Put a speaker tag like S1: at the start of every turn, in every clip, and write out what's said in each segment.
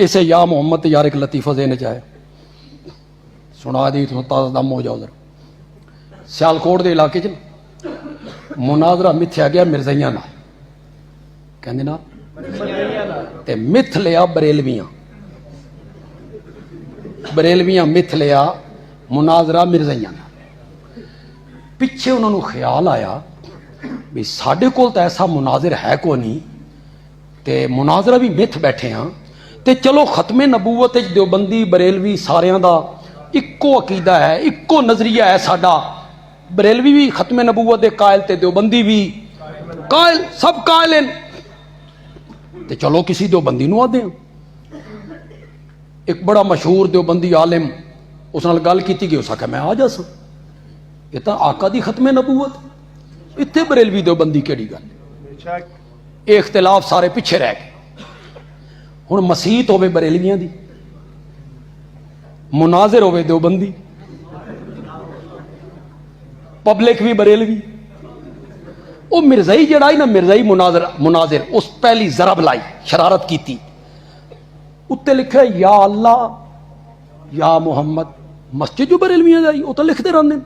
S1: اسے یا محمد یار ایک لطیفہ ذہن چاہے سنا دی تازہ دم ہو جاؤ ذرا. سیالکوٹ دے علاقے چ مناظرہ متھیا گیا مرزائیاں نال کہندے نا تے متھ لیا بریلویاں متھ لیا مناظرہ مرزائیاں نال. پیچھے انہوں نے خیال آیا بھی ساڈے کول تو ایسا مناظر ہے کو نہیں تے مناظرہ بھی متھ بیٹھے ہاں تے چلو ختم نبوت دیوبندی بریلوی ساریاں دا اکو عقیدہ ہے اکو نظریہ ہے ساڈا. بریلوی بھی ختم نبوت دے قائل تے دیوبندی بھی قائل سب قائل ہیں تے چلو کسی دیوبندی نو آدے ہیں. ایک بڑا مشہور دیوبندی عالم اس نال گل کیتی گئی اس آکھا میں آ جا سا یہ تو آقا دی ختم نبوت اتنے بریلوی دیوبندی کیڑی گل. یہ اختلاف سارے پیچھے رہ گئے. ہن مسیت ہوے بریلویاں دی مناظر ہوے دیوبندی پبلک بھی بریلوی. وہ مرزائی جڑا ہے نا مرزائی مناظر اس پہلی ضرب لائی شرارت کیتی اتنے لکھا یا اللہ یا محمد. مسجد جو بریلویاں جائی وہ تو لکھتے رہتے ہیں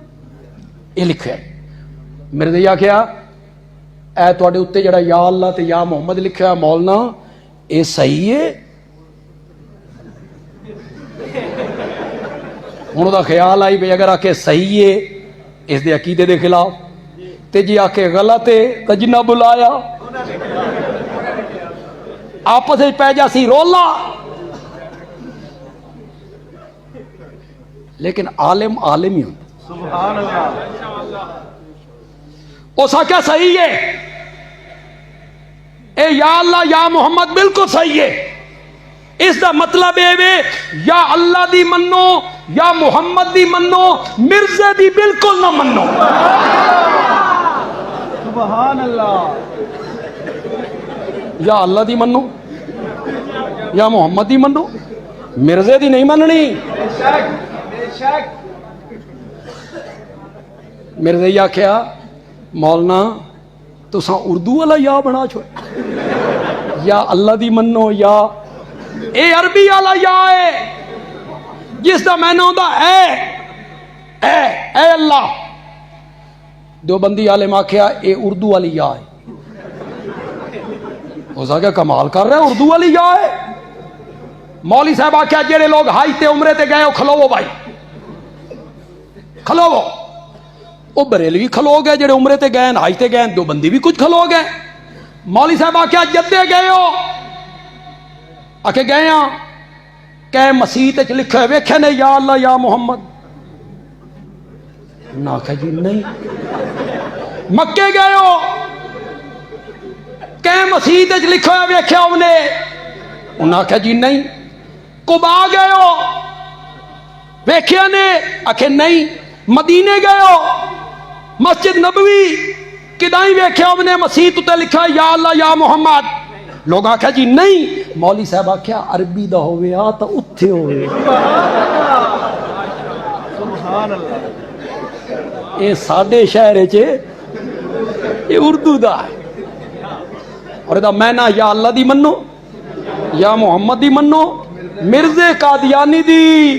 S1: یہ لکھا ہے. مرزائی کیا اے تواڈے اتنے جڑا یا اللہ تے یا محمد لکھا ہے مولانا یہ صحیح ہے. ہوں دا خیال آئی بھائی اگر آ کے صحیح ہے اس دے عقیدے دے خلاف تے جی آ کے غلط ہے تو جنہ بلایا آپس پی جا سی رولا. لیکن عالم عالم ہی ہوں
S2: سبحان اللہ.
S1: اس آخیا صحیح ہے اے یا اللہ یا محمد بالکل صحیح ہے. اس دا مطلب ہے یا اللہ دی منو یا محمد دی منو مرزے دی بالکل نہ منو.
S2: سبحان اللہ.
S1: یا اللہ دی منو یا محمد دی منو مرزے دی نہیں مننی.
S2: بے شک بے شک.
S1: مرزے یہ آخیا مولانا تساں اردو والا یا بنا چھوڑ یا اللہ دی منو یا اے عربی والا یا ہے جس دا میں نے ہوندا اے اللہ. دیوبندی عالم آخیا اے اردو والی یا ہے. اس آخیا کمال کر رہا ہے اردو والی یا ہے. مولوی صاحب آخیا جہے لوگ حج تے عمرے تے گئے ہو کھلوو بھائی کھلوو. وہ بریلوی کھلو گئے جڑے عمرے تے گئے حج تے گئے دیوبندی بھی کچھ کھلو گئے. مولوی صاحب آخیا جدے گئے ہو آکے گئے ہاں کہ مسیت لکھے ہوئے ویکھے نے یا اللہ یا محمد. نہ آخیا جی نہیں. مکے گئے ہو کہ مسیت لکھے ہوئے ویکھے انہیں انہیں آخیا جی نہیں. قبا گئے ہو ویکھے نے آخے نہیں. مدینے گئے ہو مسجد نبوی کدائیں ویکھے انہیں مسیت تے لکھا یا اللہ یا محمد. لوگ آخیا جی نہیں. مولوی صاحب آخیا عربی دا ہوئے آ تو اتھے ہوئے.
S2: سبحان اللہ.
S1: یہ ساڈے شہر چ یہ اردو دا ہے اور دا میں نہ یا اللہ دی منو یا محمد دی منو مرزے قادیانی دی